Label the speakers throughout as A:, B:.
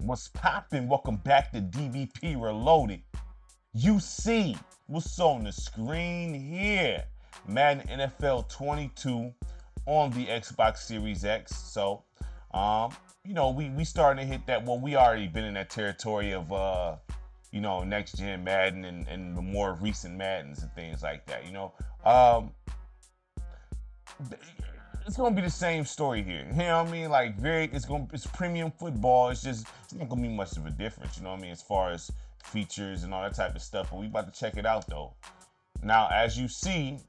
A: What's poppin'? Welcome back to DBP Reloaded. You see what's on the screen here. Madden NFL 22 on the Xbox Series X. So, we starting to hit that. Well, we already been in that territory of next gen Madden and the more recent Maddens and things like that. It's gonna be the same story here. You know what I mean? Like it's premium football. It's not gonna be much of a difference. You know what I mean? As far as features and all that type of stuff. But we about to check it out though. Now, as you see,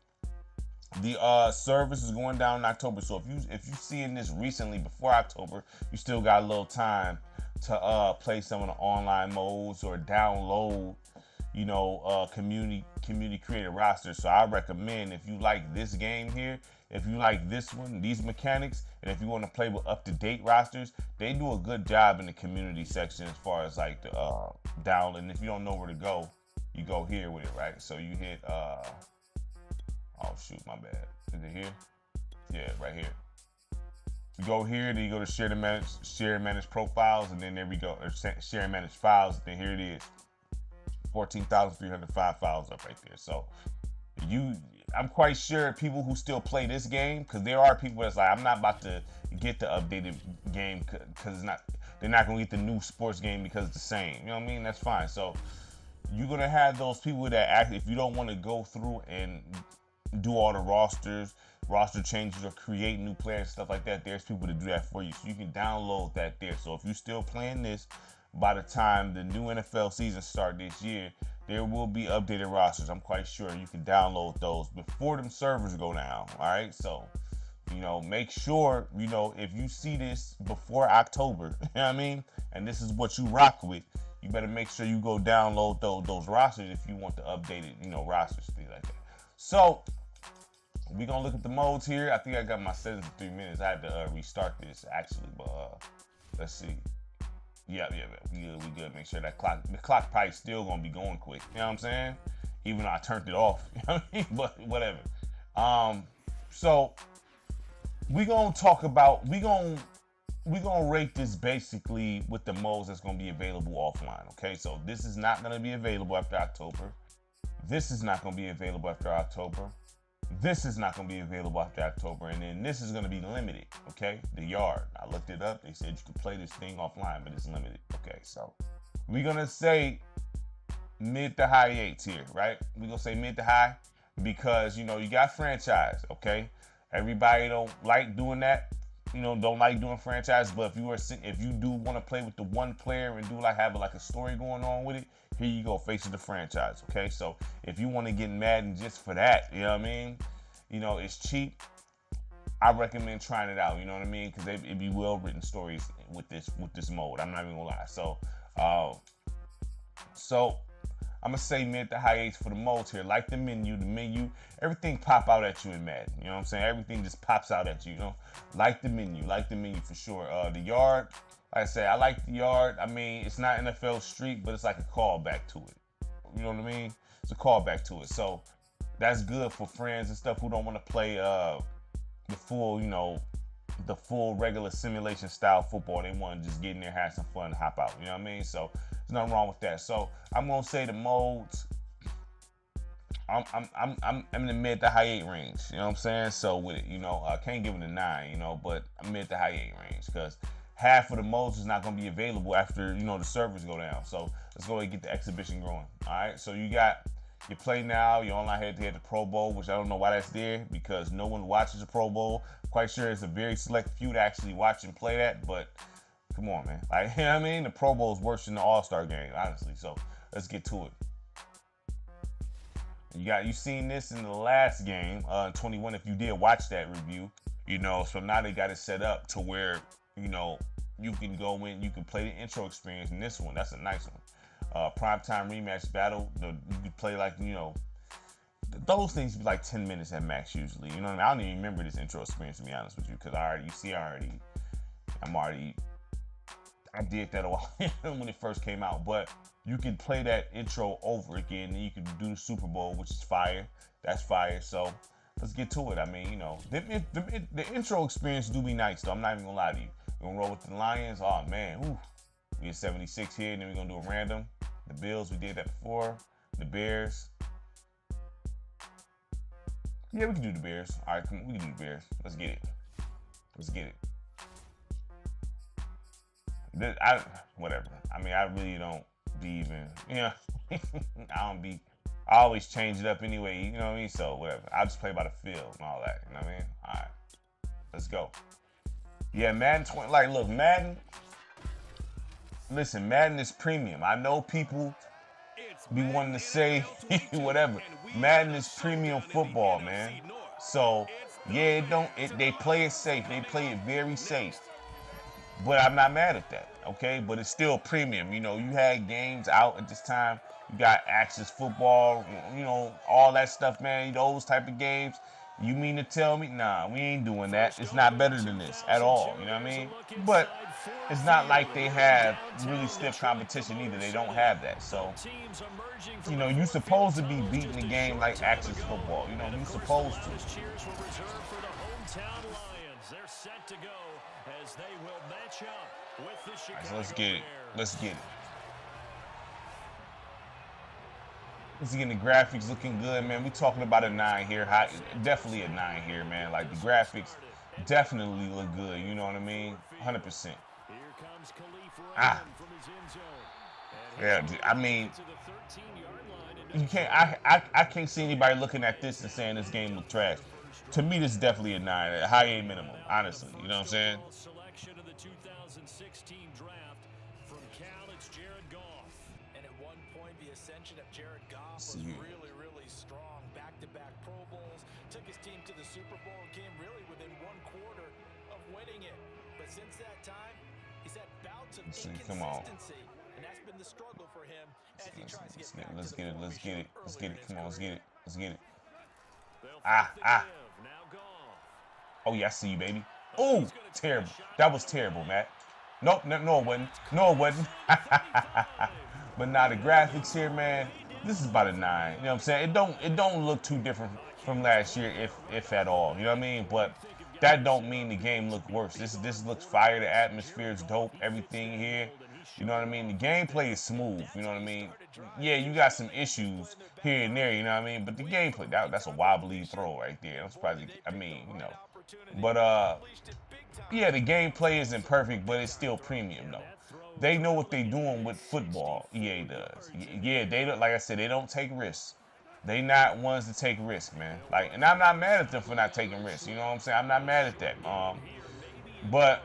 A: the service is going down in October. So if you seeing this recently before October, you still got a little time to play some of the online modes or download, community created rosters. So I recommend, if you like this game here, if you like this one, these mechanics, and if you want to play with up-to-date rosters, they do a good job in the community section as far as like the download. And if you don't know where to go, you go here with it, right? So you hit oh shoot, my bad. Is it here? Yeah, right here. You go here, then you go to share and manage profiles, and then there we go. Or share and manage files, and then here it is. 14,305 files up right there. So I'm quite sure people who still play this game, because there are people that's like, I'm not about to get the updated game because they're not gonna get the new sports game because it's the same. You know what I mean? That's fine. So you're gonna have those people that if you don't want to go through and do all the roster changes or create new players, stuff like that, there's people to do that for you. So you can download that there. So if you're still playing this, by the time the new NFL season starts this year, there will be updated rosters. I'm quite sure you can download those before them servers go down. All right, so make sure if you see this before October, you know what I mean, and this is what you rock with, you better make sure you go download those rosters if you want the updated rosters, things like that. So we're gonna look at the modes here. I think I got my settings in 3 minutes. I had to restart this actually, but let's see. Yeah, we good. Make sure the clock probably still gonna be going quick. You know what I'm saying? Even though I turned it off. You know what I mean? But whatever. So we gonna talk about we gonna rate this basically with the modes that's gonna be available offline. Okay, so this is not gonna be available after October. This is not gonna be available after October. This is not going to be available after October, and then this is going to be limited, okay? The Yard. I looked it up. They said you can play this thing offline, but it's limited, okay? So we're going to say mid to high 8s here, right? We're going to say mid to high because, you got franchise, okay? Everybody don't like doing that, don't like doing franchise, but if you do want to play with the one player and have a story going on with it, here you go, face of the franchise, okay? So if you want to get Madden just for that, you know what I mean? It's cheap. I recommend trying it out, you know what I mean? Because it'd be well-written stories with this mode. I'm not even gonna lie. So I'm gonna say mid to high 8s for the modes here. Like the menu, everything pop out at you in Madden. You know what I'm saying? Everything just pops out at you, Like the menu for sure. The Yard. Like I said, I like the Yard. I mean, it's not NFL Street, but it's like a callback to it. You know what I mean? It's a callback to it. So that's good for friends and stuff who don't want to play the full regular simulation style football. They want to just get in there, have some fun, and hop out. You know what I mean? So there's nothing wrong with that. So I'm gonna say the modes. I'm in the mid to high 8 range. You know what I'm saying? So with it, I can't give it a 9. But I'm mid to high 8 range because half of the modes is not going to be available after the servers go down. So let's go ahead and get the exhibition going. All right, so you play now, you're online head-to-head the Pro Bowl, which I don't know why that's there because no one watches the Pro Bowl. Quite sure it's a very select few to actually watch and play that, but come on, man. Like, you know what I mean? The Pro Bowl is worse than the All-Star game, honestly. So let's get to it. You seen this in the last game, 21, if you did watch that review, so now they got it set up to where you can go in, you can play the intro experience in this one. That's a nice one. Primetime rematch battle. You can play those things be like 10 minutes at max usually. You know what I mean? I don't even remember this intro experience to be honest with you, because I did that a while when it first came out. But you can play that intro over again, and you can do the Super Bowl, which is fire. That's fire. So let's get to it. I mean, the intro experience do be nice though. I'm not even gonna lie to you. We're gonna roll with the Lions. Oh man, ooh. We get 76 here, and then we're gonna do a random. The Bills, we did that before. The Bears. Yeah, we can do the Bears. All right, we can do the Bears. Let's get it. Let's get it. Whatever. I mean, I really don't be even, I always change it up anyway, you know what I mean? So, whatever. I'll just play by the field and all that, you know what I mean? All right. Let's go. Yeah, Madden 20, like, look, Madden, listen, Madden is premium. I know people be wanting to say whatever. Madden is premium football, man. So, yeah, they play it safe. They play it very safe. But I'm not mad at that, okay? But it's still premium. You had games out at this time. You got Access Football, all that stuff, man. Those type of games. You mean to tell me? Nah, we ain't doing that. It's not better than this at all, you know what I mean? But it's not like they have really stiff competition either. They don't have that. So, you're supposed to be beating the game like Access Football. You're supposed to.
B: They're set to go as they will match up with the Chicago
A: Bears. Let's get it. Let's get it. Let's get the graphics looking good, man. We talking about a 9 here. Definitely a 9 here, man. Like, the graphics definitely look good. You know what I mean? 100%. Yeah, I mean, you can't. I can't see anybody looking at this and saying this game look trash. To me, this is definitely a 9, a high A minimum, honestly. You know what I'm saying?
B: Selection of the 2016 draft from Cal, it's Jared Goff.
C: And at one point, the ascension of Jared Goff was really, really strong. Back-to-back Pro Bowls, took his team to the Super Bowl and came really within 1 quarter of winning it. But since that time, he's had bouts of inconsistency. And that's been the struggle for him as he tries to get back
A: Let's
C: to
A: get it.
C: the
A: Let's get it. Let's get it. Come on, let's get it. Let's get it. Oh, yeah, I see you, baby. Oh, terrible. That was terrible, Matt. Nope, no, it wasn't. No, it wasn't. But now the graphics here, man, this is about a 9. You know what I'm saying? It don't look too different from last year, if at all. You know what I mean? But that don't mean the game look worse. This looks fire. The atmosphere is dope. Everything here. You know what I mean? The gameplay is smooth. You know what I mean? Yeah, you got some issues here and there. You know what I mean? But the gameplay, that's a wobbly throw right there. I'm surprised. But yeah, the gameplay isn't perfect, but it's still premium though. They know what they're doing with football. EA does. Yeah, they don't. Like I said, they don't take risks. They not ones to take risks, man. Like, and I'm not mad at them for not taking risks. You know what I'm saying? I'm not mad at that. But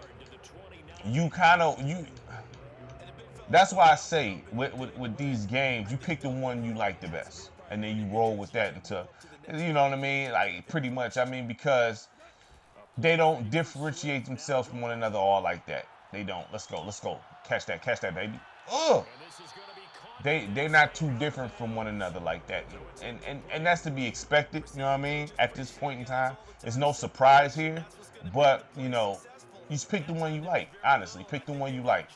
A: that's why I say with these games, you pick the one you like the best, and then you roll with that until, you know what I mean? Like, pretty much. I mean, because they don't differentiate themselves from one another all like that. They don't. Let's go. Catch that, baby. Ugh. They're not too different from one another like that, and that's to be expected. You know what I mean? At this point in time, there's no surprise here, but you just pick the one you like. Honestly, pick the one you like.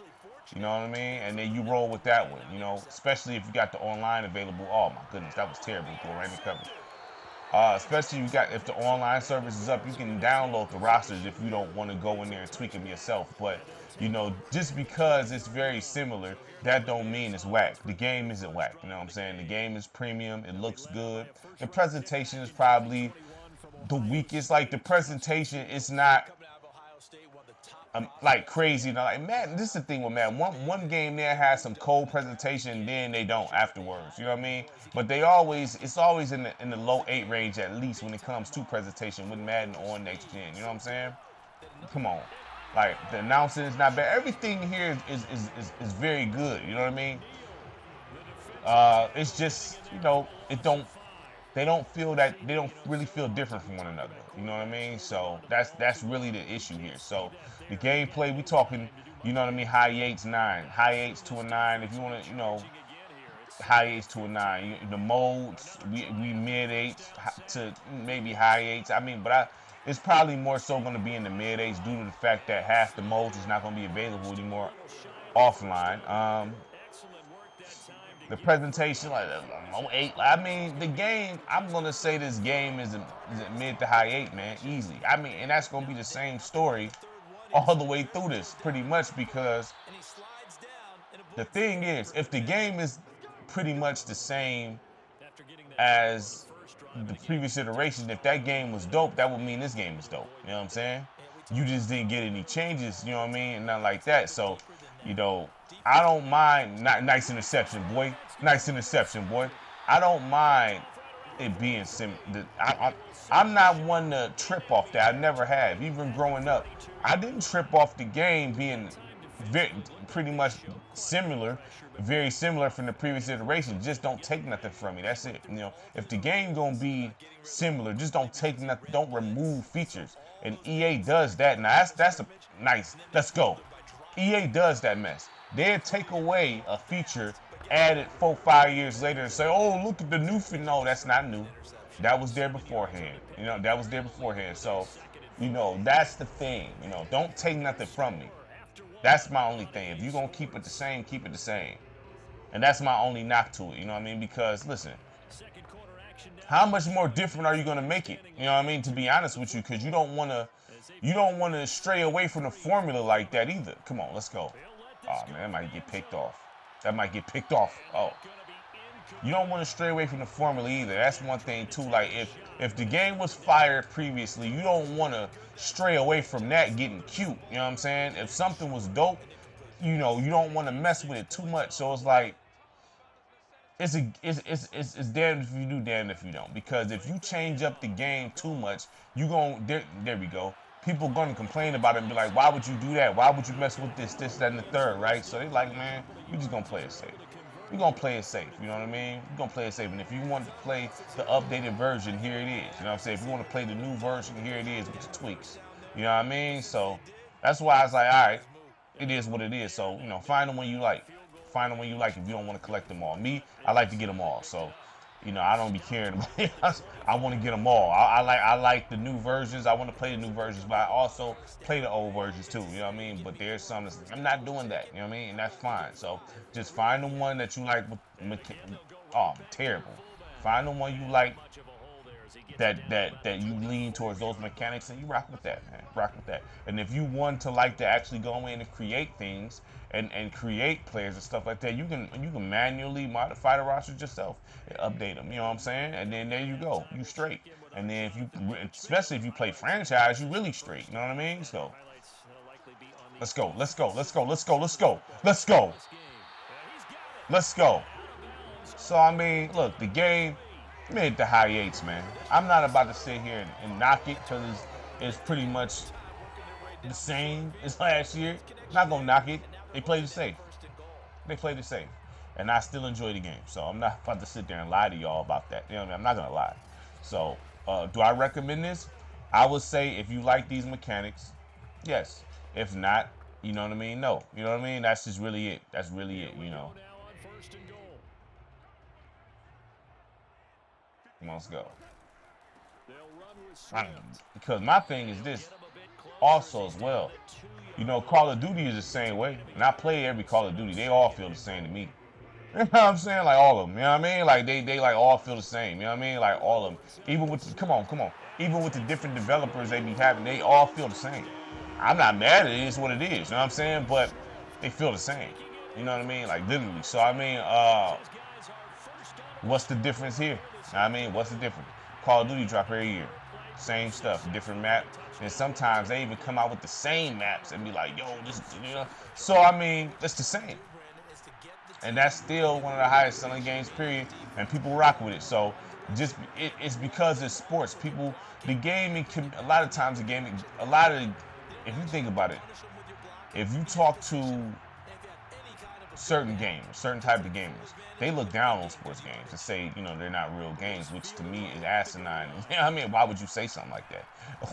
A: You know what I mean? And then you roll with that one. Especially if you got the online available. Oh my goodness, that was terrible. Go right in cover. Especially if the online service is up, you can download the rosters if you don't want to go in there and tweak them yourself. But just because it's very similar, that don't mean it's whack. The game isn't whack. You know what I'm saying? The game is premium. It looks good. The presentation is probably the weakest. Like, the presentation is not like crazy. Like, Madden, this is the thing with Madden. One game there has some cold presentation, then they don't afterwards. You know what I mean? But it's always in the low 8 range at least when it comes to presentation with Madden on next gen. You know what I'm saying? Come on. Like, the announcing is not bad. Everything here is very good. You know what I mean? It's just, they don't really feel different from one another. You know what I mean? So that's really the issue here. So the gameplay, we talking, you know what I mean, high 8s, 9. High 8s to a 9 if you want to, high 8s to a 9. The modes, we mid 8s to maybe high 8s. I mean, but it's probably more so going to be in the mid 8s due to the fact that half the modes is not going to be available anymore offline. The presentation, like, low 8. I mean, the game, I'm going to say this game is a mid to high 8, man, easy. I mean, and that's going to be the same story all the way through this, pretty much, because the thing is, if the game is pretty much the same as the previous iteration, if that game was dope, that would mean this game is dope. You know what I'm saying? You just didn't get any changes, you know what I mean? And nothing like that. So, you know, I don't mind. Nice interception, boy. Nice interception, boy. I don't mind it being I'm not one to trip off that. I never have. Even growing up, I didn't trip off the game being pretty much similar, very similar from the previous iteration. Just don't take nothing from me. That's it. You know, if the game gonna be similar, just don't take nothing. Don't remove features. And EA does that. Now that's a nice. Let's go. EA does that mess. They'll take away a feature, add it 4-5 years later, and say, "Oh, look at the new feature." No, that's not new. That was there beforehand. You know, that was there beforehand. So, you know, that's the thing. You know, don't take nothing from me. That's my only thing. If you're going to keep it the same, keep it the same. And that's my only knock to it, you know what I mean? Because, listen, how much more different are you going to make it? You know what I mean? To be honest with you, because you don't want to stray away from the formula like that either. Come on, let's go. Oh, man, that might get picked off. That might get picked off. Oh. You don't want to stray away from the formula either. That's one thing, too. Like, if the game was fired previously, you don't want to stray away from that getting cute. You know what I'm saying? If something was dope, you know, you don't want to mess with it too much. So it's like, it's damned if you do, damned if you don't. Because if you change up the game too much, there we go. People going to complain about it and be like, why would you do that? Why would you mess with this, that, and the third, right? So they like, man, we just going to play it safe. We're going to play it safe, you know what I mean? We're going to play it safe. And if you want to play the updated version, here it is. You know what I'm saying? If you want to play the new version, here it is with the tweaks. You know what I mean? So that's why I was like, all right, it is what it is. So, you know, find the one you like. Find the one you like if you don't want to collect them all. Me, I like to get them all. So, you know, I don't be caring about it. I want to get them all. I like the new versions. I want to play the new versions, but I also play the old versions too. You know what I mean? But there's some that's, I'm not doing that. You know what I mean? And that's fine. So just find the one that you like. Oh, terrible. Find the one you like that you lean towards those mechanics, and you rock with that, man. Rock with that. And if you want to like to actually go in and create things and create players and stuff like that, you can manually modify the rosters yourself and update them. You know what I'm saying? And then there you go, you straight. And then especially if you play franchise, you really straight. You know what I mean? So let's go, let's go, let's go, let's go, let's go, let's go, let's go. So I mean, look, the game made the high 8s, man. I'm not about to sit here and knock it because it's pretty much the same as last year. Not gonna knock it. They played it safe. They played it safe. And I still enjoy the game. So I'm not about to sit there and lie to y'all about that. You know what I mean? I'm not gonna lie. So do I recommend this? I would say if you like these mechanics, yes. If not, you know what I mean? No. You know what I mean? That's just really it. That's really it, you know. Let's go. Because my thing is this also as well. You know, Call of Duty is the same way. And I play every Call of Duty. They all feel the same to me. You know what I'm saying? Like all of them. You know what I mean? Like they like all feel the same. You know what I mean? Like all of them. Even with come on. Even with the different developers they be having, they all feel the same. I'm not mad at it. It's what it is. You know what I'm saying? But they feel the same. You know what I mean? Like literally. So I mean, what's the difference here? I mean, what's the difference? Call of Duty drop every year. Same stuff, different map. And sometimes they even come out with the same maps and be like, yo, this, you know. So, I mean, it's the same. And that's still one of the highest selling games, period. And people rock with it. So, it's because it's sports. People, the gaming, a lot of times the gaming, if you think about it, if you talk to certain gamers, certain type of gamers, they look down on sports games and say, you know, they're not real games, which to me is asinine. You know what I mean? Why would you say something like that?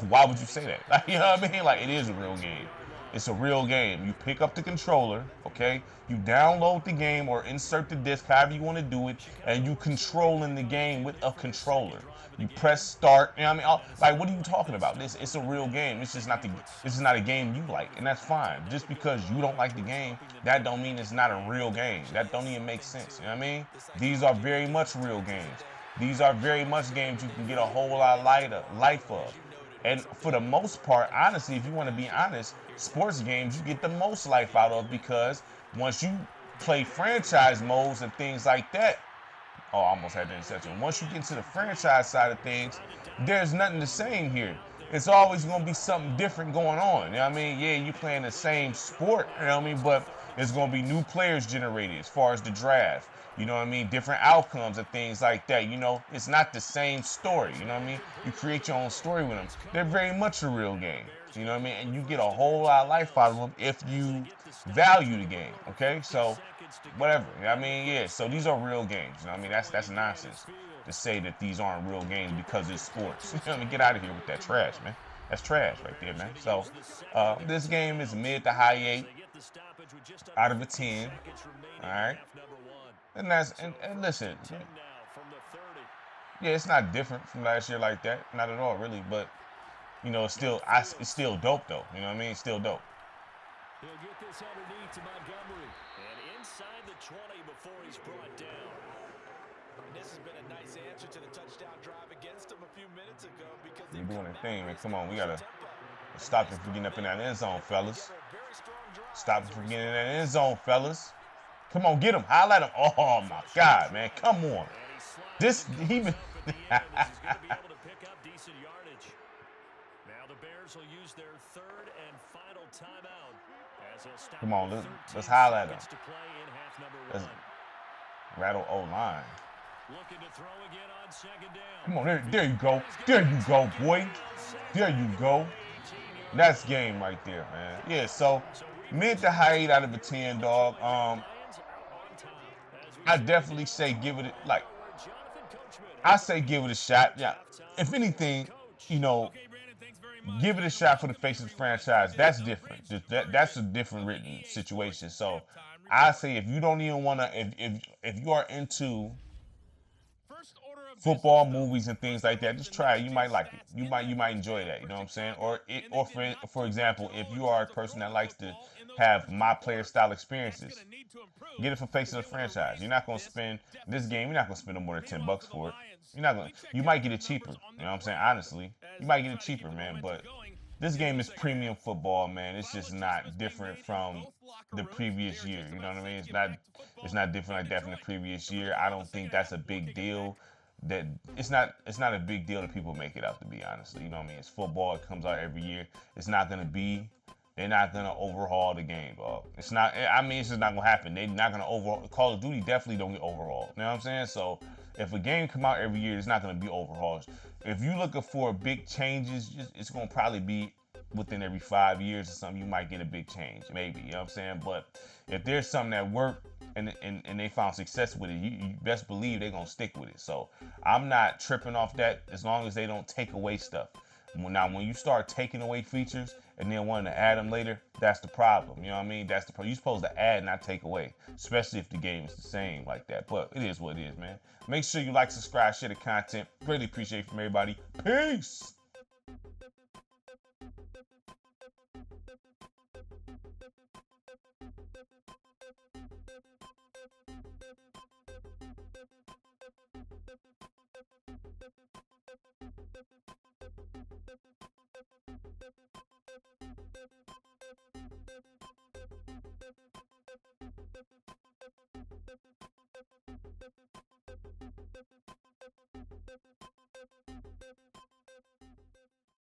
A: Why would you say that? Like, you know what I mean? Like, it is a real game. It's a real game. You pick up the controller, okay? You download the game or insert the disc, however you want to do it, and you controlling the game with a controller. You press start. You know what I mean? Like, what are you talking about? It's a real game. This is not a game you like, and that's fine. Just because you don't like the game, that don't mean it's not a real game. That don't even make sense. You know what I mean? These are very much real games. These are very much games you can get a whole lot of life of. And for the most part, honestly, if you want to be honest, sports games you get the most life out of because once you play franchise modes and things like that. Oh, I almost had the interception. Once you get into the franchise side of things, there's nothing the same here. It's always going to be something different going on. You know what I mean? Yeah, you playing the same sport, you know what I mean? But it's going to be new players generated as far as the draft. You know what I mean? Different outcomes and things like that. You know, it's not the same story. You know what I mean? You create your own story with them. They're very much a real game. You know what I mean? And you get a whole lot of life out of them if you value the game. Okay? So, whatever. You know what I mean? Yeah, so these are real games. You know what I mean? That's nonsense to say that these aren't real games because it's sports. You know what I mean? Get out of here with that trash, man. That's trash right there, man. So, this game is mid to high 8 out of a 10. All right? And listen, yeah, it's not different from last year like that, not at all, really. But you know, it's still dope though. You know what I mean? It's still dope.
B: He'll get this underneath to Montgomery, and inside the 20 before he's brought down.
C: And this has been a nice answer to the touchdown drive against him a few minutes ago because
A: they're doing their thing, man. Come on, we gotta stop them from getting up in that end zone, fellas. Stop them from getting in that end zone, fellas. Come on, get him. Highlight him. Oh, my God, man. Come on. This, he been...
B: Now the Bears will use their third and final timeout.
A: Come on, let's highlight him. Let's rattle O-line. Come on, there you go. There you go, boy. There you go. That's game right there, man. Yeah, so mid to high 8 out of a 10, dog. I definitely say give it a shot. Yeah. If anything, you know, give it a shot for the face of the franchise. That's different. That's a different written situation. So I say if you don't even want to, if you are into football movies and things like that, just try it. You might like it. You might enjoy that. You know what I'm saying? Or for example, if you are a person that likes to have my player style experiences, get it for face of the franchise. You're not gonna spend this game. You're not gonna spend no more than $10 for it. You're not gonna. You might get it cheaper. You know what I'm saying? Honestly, you might get it cheaper, man. But this game is premium football, man. It's just not different from the previous year. You know what I mean? It's not different like that from the previous year. I don't think that's a big deal. That it's not a big deal that people make it out to be, honestly. You know what I mean? It's football. It comes out every year. It's not gonna be. They're not gonna overhaul the game, dog. It's not. I mean, it's just not gonna happen. They're not gonna overhaul. Call of Duty definitely don't get overhauled. You know what I'm saying? So if a game come out every year, it's not gonna be overhauled. If you're looking for big changes, it's gonna probably be within every 5 years or something. You might get a big change, maybe. You know what I'm saying? But if there's something that worked and they found success with it, you best believe they're gonna stick with it. So I'm not tripping off that as long as they don't take away stuff. Now, when you start taking away features and then wanting to add them later, that's the problem. You know what I mean? That's the problem. You're supposed to add, not take away, especially if the game is the same like that. But it is what it is, man. Make sure you like, subscribe, share the content. Really appreciate it from everybody. Peace.